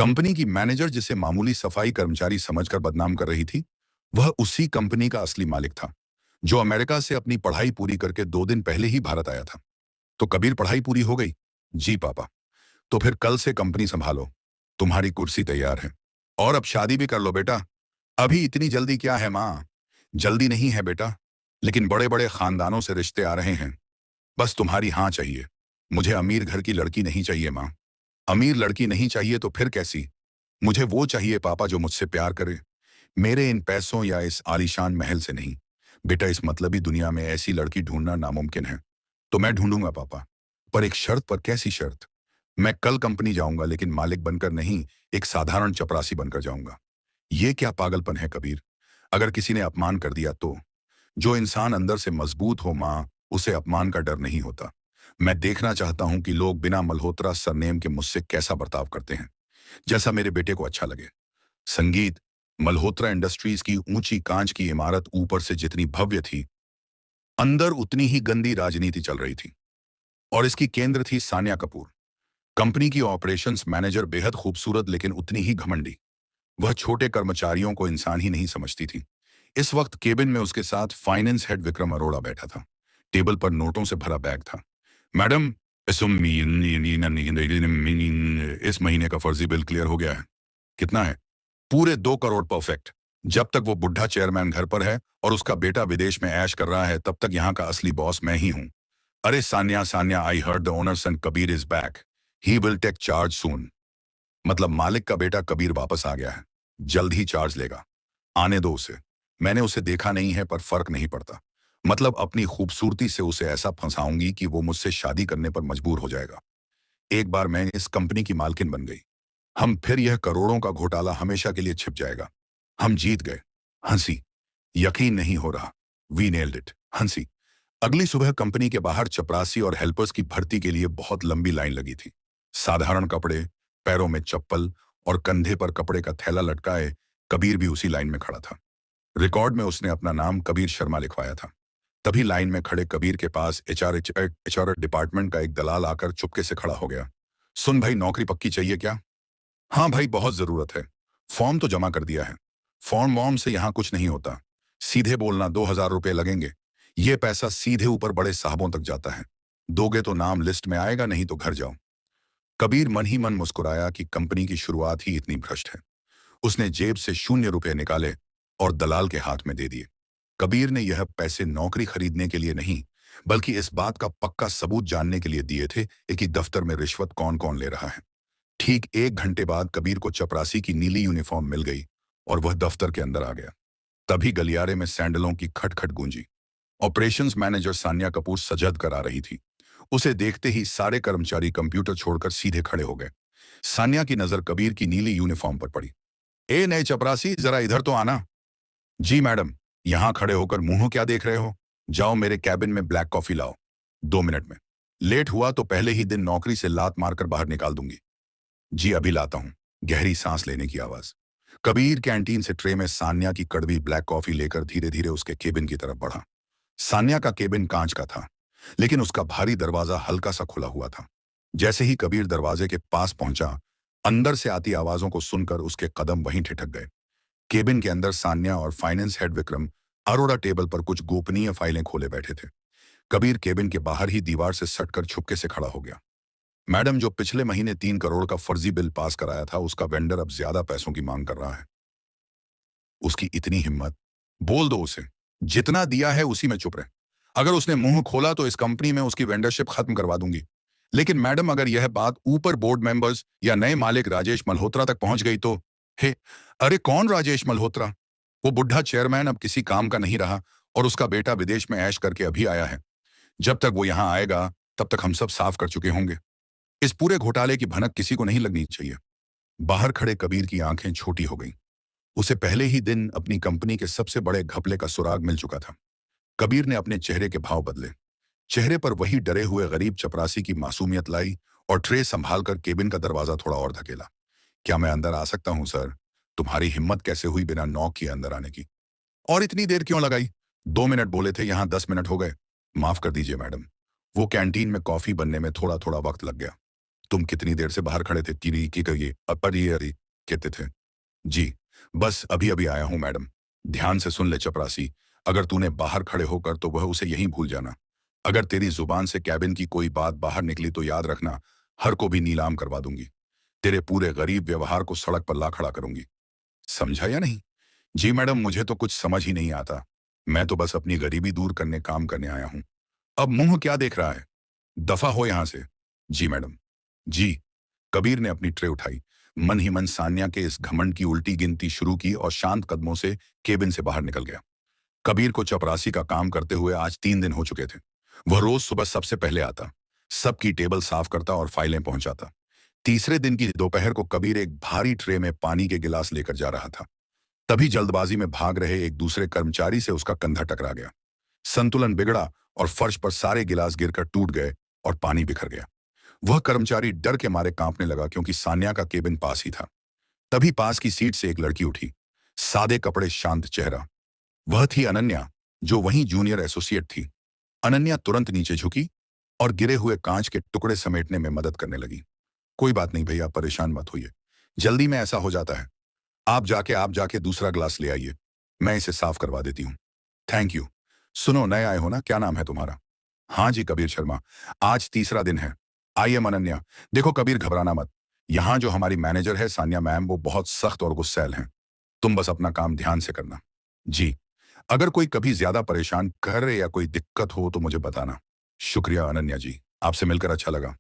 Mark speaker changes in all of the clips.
Speaker 1: Company की manager जिसे मामूली सफाई कर्मचारी समझकर बदनाम कर रही थी, वह उसी कंपनी का असली मालिक था, जो अमेरिका से अपनी पढ़ाई पूरी करके 2 दिन पहले ही भारत आया था। तो कबीर, पढ़ाई पूरी हो गई? जी पापा। तो फिर कल से कंपनी संभालो, तुम्हारी कुर्सी तैयार है। और अब शादी भी कर लो बेटा। अभी इतनी जल्दी क्या है माँ? जल्दी नहीं है बेटा, लेकिन बड़े बड़े खानदानों से रिश्ते आ रहे हैं। बस तुम्हारी हाँ चाहिए। मुझे अमीर घर की लड़की नहीं चाहिए माँ। अमीर लड़की नहीं चाहिए तो फिर कैसी? मुझे वो चाहिए पापा जो मुझसे प्यार करे, मेरे इन पैसों या इस आलीशान महल से नहीं। बेटा, इस मतलबी दुनिया में ऐसी लड़की ढूंढना नामुमकिन है। तो मैं ढूंढूंगा पापा, पर एक शर्त पर। कैसी शर्त? मैं कल कंपनी जाऊंगा, लेकिन मालिक बनकर नहीं, एक साधारण चपरासी बनकर जाऊंगा। ये क्या पागलपन है कबीर? अगर किसी ने अपमान कर दिया तो? जो इंसान अंदर से मजबूत हो माँ, उसे अपमान का डर नहीं होता। मैं देखना चाहता हूं कि लोग बिना मल्होत्रा सरनेम के मुझसे कैसा बर्ताव करते हैं, जैसा मेरे बेटे को अच्छा लगे। संगीत, मल्होत्रा इंडस्ट्रीज की ऊंची कांच की इमारत ऊपर से जितनी भव्य थी, अंदर उतनी ही गंदी राजनीति चल रही थी। और इसकी केंद्र थी सान्या कपूर, कंपनी की ऑपरेशंस मैनेजर, बेहद खूबसूरत लेकिन उतनी ही घमंडी। वह छोटे कर्मचारियों को इंसान ही नहीं समझती थी। इस वक्त केबिन में उसके साथ फाइनेंस हेड विक्रम अरोड़ा बैठा था। टेबल पर नोटों से भरा बैग था। मैडम, इस महीने का फर्जी बिल क्लियर हो गया है। कितना है? पूरे 2 करोड़। परफेक्ट। जब तक वो बुढ़ा चेयरमैन घर पर है और उसका बेटा विदेश में ऐश कर रहा है, तब तक यहाँ का असली बॉस मैं ही हूँ। अरे Sanya, Sanya, I heard the owner son Kabir is back. He will take charge soon. मतलब मालिक का बेटा कबीर वापस आ गया है, जल्द ही चार्ज लेगा। आने दो उसे। मैंने उसे देखा नहीं है, पर फर्क नहीं पड़ता। मतलब अपनी खूबसूरती से उसे ऐसा फंसाऊंगी कि वो मुझसे शादी करने पर मजबूर हो जाएगा। एक बार मैं इस कंपनी की मालकिन बन गई, हम फिर यह करोड़ों का घोटाला हमेशा के लिए छिप जाएगा। हम जीत गए। हंसी। यकीन नहीं हो रहा। We nailed it. हंसी। अगली सुबह कंपनी के बाहर चपरासी और हेल्पर्स की भर्ती के लिए बहुत लंबी लाइन लगी थी। साधारण कपड़े, पैरों में चप्पल और कंधे पर कपड़े का थैला लटकाए कबीर भी उसी लाइन में खड़ा था। रिकॉर्ड में उसने अपना नाम कबीर शर्मा लिखवाया था। तभी लाइन में खड़े कबीर के पास एचआर डिपार्टमेंट का एक दलाल आकर चुपके से खड़ा हो गया। सुन भाई, नौकरी पक्की चाहिए क्या? हाँ भाई, बहुत जरूरत है। फॉर्म तो जमा कर दिया है। फॉर्म वॉर्म से यहाँ कुछ नहीं होता। सीधे बोलना, 2,000 रुपये लगेंगे। ये पैसा सीधे ऊपर बड़े साहबों तक जाता है। दोगे तो नाम लिस्ट में आएगा, नहीं तो घर जाओ। कबीर मन ही मन मुस्कुराया कि कंपनी की शुरुआत ही इतनी भ्रष्ट है। उसने जेब से 0 रुपये निकाले और दलाल के हाथ में दे दिए। कबीर ने यह पैसे नौकरी खरीदने के लिए नहीं, बल्कि इस बात का पक्का सबूत जानने के लिए दिए थे कि दफ्तर में रिश्वत कौन कौन ले रहा है। ठीक 1 घंटे बाद कबीर को चपरासी की नीली यूनिफॉर्म मिल गई और वह दफ्तर के अंदर आ गया। तभी गलियारे में सैंडलों की खटखट गूंजी। ऑपरेशंस मैनेजर सान्या कपूर सजद कर आ रही थी। उसे देखते ही सारे कर्मचारी कंप्यूटर छोड़कर सीधे खड़े हो गए। सान्या की नजर कबीर की नीली यूनिफॉर्म पर पड़ी। ए नए चपरासी, जरा इधर तो आना। जी मैडम। यहां खड़े होकर मुंह क्या देख रहे हो? जाओ मेरे कैबिन में ब्लैक कॉफी लाओ। 2 मिनट में। लेट हुआ तो पहले ही दिन नौकरी से लात मारकर बाहर निकाल दूंगी। जी अभी लाता हूं। गहरी सांस लेने की आवाज। कबीर कैंटीन से ट्रे में सान्या की कड़वी ब्लैक कॉफी लेकर धीरे धीरे उसके केबिन की तरफ बढ़ा। सान्या का केबिन कांच का था, लेकिन उसका भारी दरवाजा हल्का सा खुला हुआ था। जैसे ही कबीर दरवाजे के पास पहुंचा, अंदर से आती आवाजों को सुनकर उसके कदम वहीं ठिठक गए। केबिन के अंदर सान्या और finance head Vikram Arora table पर कुछ गोपनीय फाइलें खोले बैठे थे। कबीर केबिन के बाहर ही दीवार से सटकर छुपके से खड़ा हो गया। मैडम, जो पिछले महीने 3 करोड़ का फर्जी बिल पास कराया था, उसका वेंडर अब ज्यादा पैसों की मांग कर रहा है। उसकी इतनी हिम्मत! बोल दो उसे, जितना दिया है उसी में चुप रहे। अगर उसने मुंह खोला तो इस कंपनी में उसकी वेंडरशिप खत्म करवा दूंगी। लेकिन मैडम, अगर यह बात ऊपर बोर्ड मेंबर्स या नए मालिक राजेश मल्होत्रा तक पहुंच गई तो? हे, अरे कौन राजेश मल्होत्रा? वो बुढ़ा चेयरमैन अब किसी काम का नहीं रहा और उसका बेटा विदेश में ऐश करके अभी आया है। जब तक वो यहां आएगा, तब तक हम सब साफ कर चुके होंगे। इस पूरे घोटाले की भनक किसी को नहीं लगनी चाहिए। बाहर खड़े कबीर की आंखें छोटी हो गईं। उसे पहले ही दिन अपनी कंपनी के सबसे बड़े घपले का सुराग मिल चुका था। कबीर ने अपने चेहरे के भाव बदले। चेहरे पर वही डरे हुए गरीब चपरासी की मासूमियत लाई और ट्रे संभालकर केबिन का दरवाजा थोड़ा और धकेला। क्या मैं अंदर आ सकता हूं सर? तुम्हारी हिम्मत कैसे हुई बिना नॉक किए अंदर आने की? और इतनी देर क्यों लगाई? 2 मिनट बोले थे, यहां 10 मिनट हो गए। माफ कर दीजिए मैडम, वो कैंटीन में कॉफी बनने में थोड़ा थोड़ा वक्त लग गया। तुम कितनी देर से बाहर खड़े थे? किरी की कहिए अपर ये अरे कहते थे। जी, बस अभी अभी आया हूं मैडम। ध्यान से सुन ले चपरासी, अगर तूने बाहर खड़े होकर तो वह उसे यहीं भूल जाना। अगर तेरी जुबान से कैबिन की कोई बात बाहर निकली तो याद रखना, हर को भी नीलाम करवा दूंगी। तेरे पूरे गरीब व्यवहार को सड़क पर ला खड़ा करूंगी। समझा या नहीं? जी मैडम, मुझे तो कुछ समझ ही नहीं आता। मैं तो बस अपनी गरीबी दूर करने काम करने आया हूं। अब मुंह क्या देख रहा है? दफा हो यहां से। जी मैडम। जी। कबीर ने अपनी ट्रे उठाई, मन ही मन सान्या के इस घमंड की उल्टी गिनती शुरू की और शांत कदमों से केबिन से बाहर निकल गया। कबीर को चपरासी का काम करते हुए आज 3 दिन हो चुके थे। वह रोज सुबह सबसे पहले आता, सबकी टेबल साफ करता और फाइलें पहुंचाता। तीसरे दिन की दोपहर को कबीर एक भारी ट्रे में पानी के गिलास लेकर जा रहा था। तभी जल्दबाजी में भाग रहे एक दूसरे कर्मचारी से उसका कंधा टकरा गया। संतुलन बिगड़ा और फर्श पर सारे गिलास गिरकर टूट गए और पानी बिखर गया। वह कर्मचारी डर के मारे कांपने लगा क्योंकि सान्या का केबिन पास ही था। तभी पास की सीट से एक लड़की उठी, सादे कपड़े, शांत चेहरा। वह थी अनन्या, जो वहीं जूनियर एसोसिएट थी। अनन्या तुरंत नीचे झुकी और गिरे हुए कांच के टुकड़े समेटने में मदद करने लगी। कोई बात नहीं भैया, परेशान मत होइए, जल्दी में ऐसा हो जाता है। आप जाके दूसरा ग्लास ले आइए, मैं इसे साफ करवा देती हूँ। Thank you. सुनो, नए आए हो ना, क्या नाम है तुम्हारा? हाँ जी, कबीर शर्मा। आज तीसरा दिन है। I am Ananya. देखो कबीर, घबराना मत। यहाँ जो हमारी मैनेजर है सान्या मैम, वो बहुत सख्त और गुस्सैल हैं। तुम बस अपना काम ध्यान से करना। जी। अगर कोई कभी ज्यादा परेशान कर या कोई दिक्कत हो तो मुझे बताना। शुक्रिया अनन्या जी, आपसे मिलकर अच्छा लगा।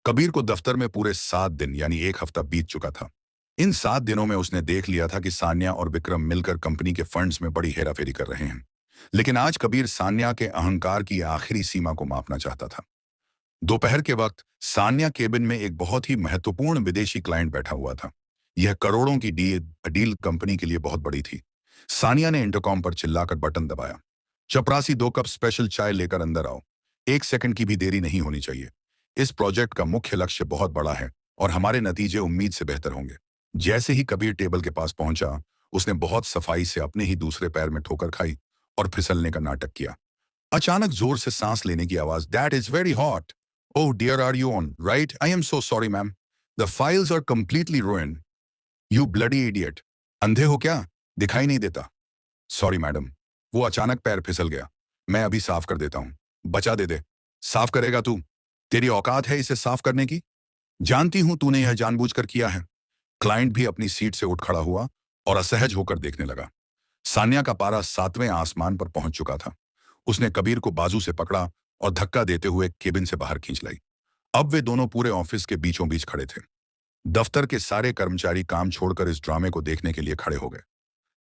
Speaker 1: कबीर को दफ्तर में पूरे 7 दिन यानी 1 हफ्ता बीत चुका था। इन 7 दिनों में उसने देख लिया था कि सान्या और विक्रम मिलकर कंपनी के फंड्स में बड़ी हेराफेरी कर रहे हैं। लेकिन आज कबीर सान्या के अहंकार की आखिरी सीमा को मापना चाहता था। दोपहर के वक्त सान्या केबिन में एक बहुत ही महत्वपूर्ण विदेशी क्लाइंट बैठा हुआ था। यह करोड़ों की डील कंपनी के लिए बहुत बड़ी थी। सानिया ने इंटरकॉम पर चिल्लाकर बटन दबाया। चपरासी, 2 कप स्पेशल चाय लेकर अंदर आओ। 1 सेकंड की भी देरी नहीं होनी चाहिए। इस प्रोजेक्ट का मुख्य लक्ष्य बहुत बड़ा है और हमारे नतीजे उम्मीद से बेहतर होंगे। जैसे ही कबीर टेबल के पास पहुंचा, उसने बहुत सफाई से अपने ही दूसरे पैर में ठोकर खाई और फिसलने का नाटक किया। अचानक जोर से सांस लेने की आवाज। That is very hot. Oh dear, are you on right? I am so sorry ma'am, the files are completely ruined। You bloody idiot. अंधे हो क्या? दिखाई नहीं देता? सॉरी मैडम, वो अचानक पैर फिसल गया। मैं अभी साफ कर देता हूँ। बचा दे। साफ करेगा तू? तेरी औकात है इसे साफ करने की? जानती हूं तूने यह जानबूझकर किया है। क्लाइंट भी अपनी सीट से उठ खड़ा हुआ और असहज होकर देखने लगा। सान्या का पारा 7वें आसमान पर पहुंच चुका था। उसने कबीर को बाजू से पकड़ा और धक्का देते हुए केबिन से बाहर खींच लाई। अब वे दोनों पूरे ऑफिस के बीचों बीच खड़े थे। दफ्तर के सारे कर्मचारी काम छोड़कर इस ड्रामे को देखने के लिए खड़े हो गए।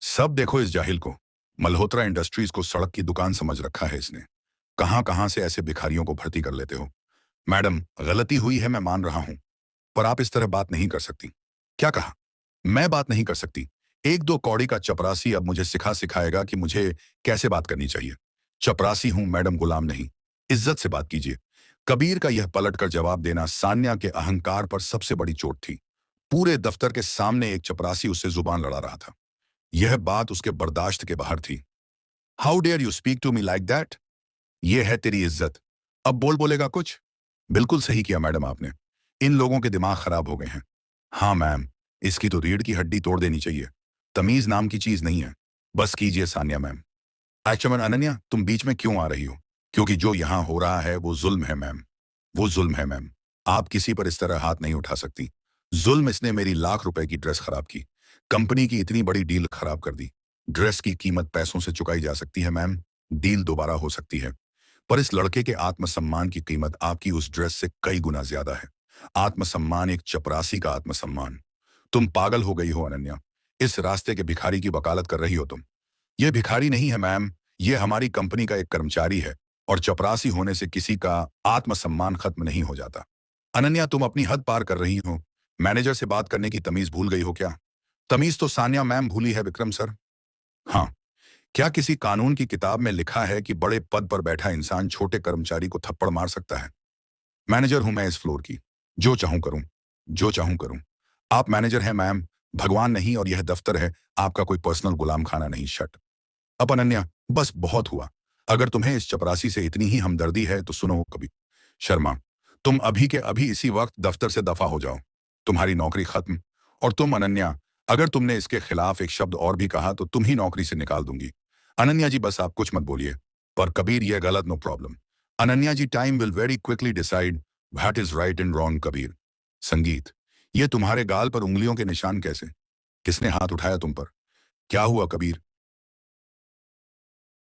Speaker 1: सब देखो इस जाहिल को। मल्होत्रा इंडस्ट्रीज को सड़क की दुकान समझ रखा है इसने। कहां कहां से ऐसे भिखारियों को भर्ती कर लेते हो। मैडम, गलती हुई है, मैं मान रहा हूं, पर आप इस तरह बात नहीं कर सकती। क्या कहा? मैं बात नहीं कर सकती? 1-2 कौड़ी का चपरासी अब मुझे सिखाएगा कि मुझे कैसे बात करनी चाहिए। चपरासी हूं मैडम, गुलाम नहीं। इज्जत से बात कीजिए। कबीर का यह पलटकर जवाब देना सान्या के अहंकार पर सबसे बड़ी चोट थी। पूरे दफ्तर के सामने एक चपरासी उससे जुबान लड़ा रहा था। यह बात उसके बर्दाश्त के बाहर थी। How dare you speak to me like that? ये है तेरी इज्जत। अब बोलेगा कुछ? बिल्कुल सही किया मैडम आपने। इन लोगों के दिमाग खराब हो गए हैं। हाँ मैम, इसकी तो रीढ़ की हड्डी तोड़ देनी चाहिए। तमीज नाम की चीज नहीं है। बस कीजिए सान्या मैम। एक्चुअली अनन्या, तुम बीच में क्यों आ रही हो? क्योंकि जो यहां हो रहा है वो जुल्म है मैम। वो जुल्म है मैम। आप किसी पर इस तरह हाथ नहीं उठा सकती। जुल्म इसने मेरी लाख रुपए की ड्रेस खराब की, कंपनी की इतनी बड़ी डील खराब कर दी। ड्रेस की कीमत पैसों से चुकाई जा सकती है मैम, डील दोबारा हो सकती है, पर इस लड़के के आत्मसम्मान की कीमत आपकी उस ड्रेस से कई गुना ज्यादा है। आत्मसम्मान, एक चपरासी का आत्मसम्मान। तुम पागल हो गई हो अनन्या। इस रास्ते के भिखारी की वकालत कर रही हो तुम। ये भिखारी नहीं है मैम, ये हमारी कंपनी का एक कर्मचारी है और चपरासी होने से किसी का आत्मसम्मान खत्म नहीं हो जाता। अनन्या, तुम अपनी हद पार कर रही हो। मैनेजर से बात करने की तमीज भूल गई हो क्या? तमीज तो सान्या मैम भूली है विक्रम सर। हाँ, क्या किसी कानून की किताब में लिखा है कि बड़े पद पर बैठा इंसान छोटे कर्मचारी को थप्पड़ मार सकता है? मैनेजर हूं मैं इस फ्लोर की, जो चाहूं करूं, जो चाहूं करूं। आप मैनेजर हैं मैम, भगवान नहीं, और यह दफ्तर है, आपका कोई पर्सनल गुलाम खाना नहीं। शट अब अनन्या, बस बहुत हुआ। अगर तुम्हें इस चपरासी से इतनी ही हमदर्दी है तो सुनो कभी। शर्मा, तुम अभी के अभी इसी वक्त दफ्तर से दफा हो जाओ। तुम्हारी नौकरी खत्म। और तुम अनन्या, अगर तुमने इसके खिलाफ एक शब्द और भी कहा तो तुम ही नौकरी से निकाल दूंगी। अनन्या जी बस आप कुछ मत बोलिए। पर कबीर ये गलत, no problem. Ananya ji, time will very quickly decide what is right and wrong. Kabir, Sangeet, ये तुम्हारे गाल पर उंगलियों के निशान कैसे? किसने हाथ उठाया तुम पर? क्या हुआ कबीर?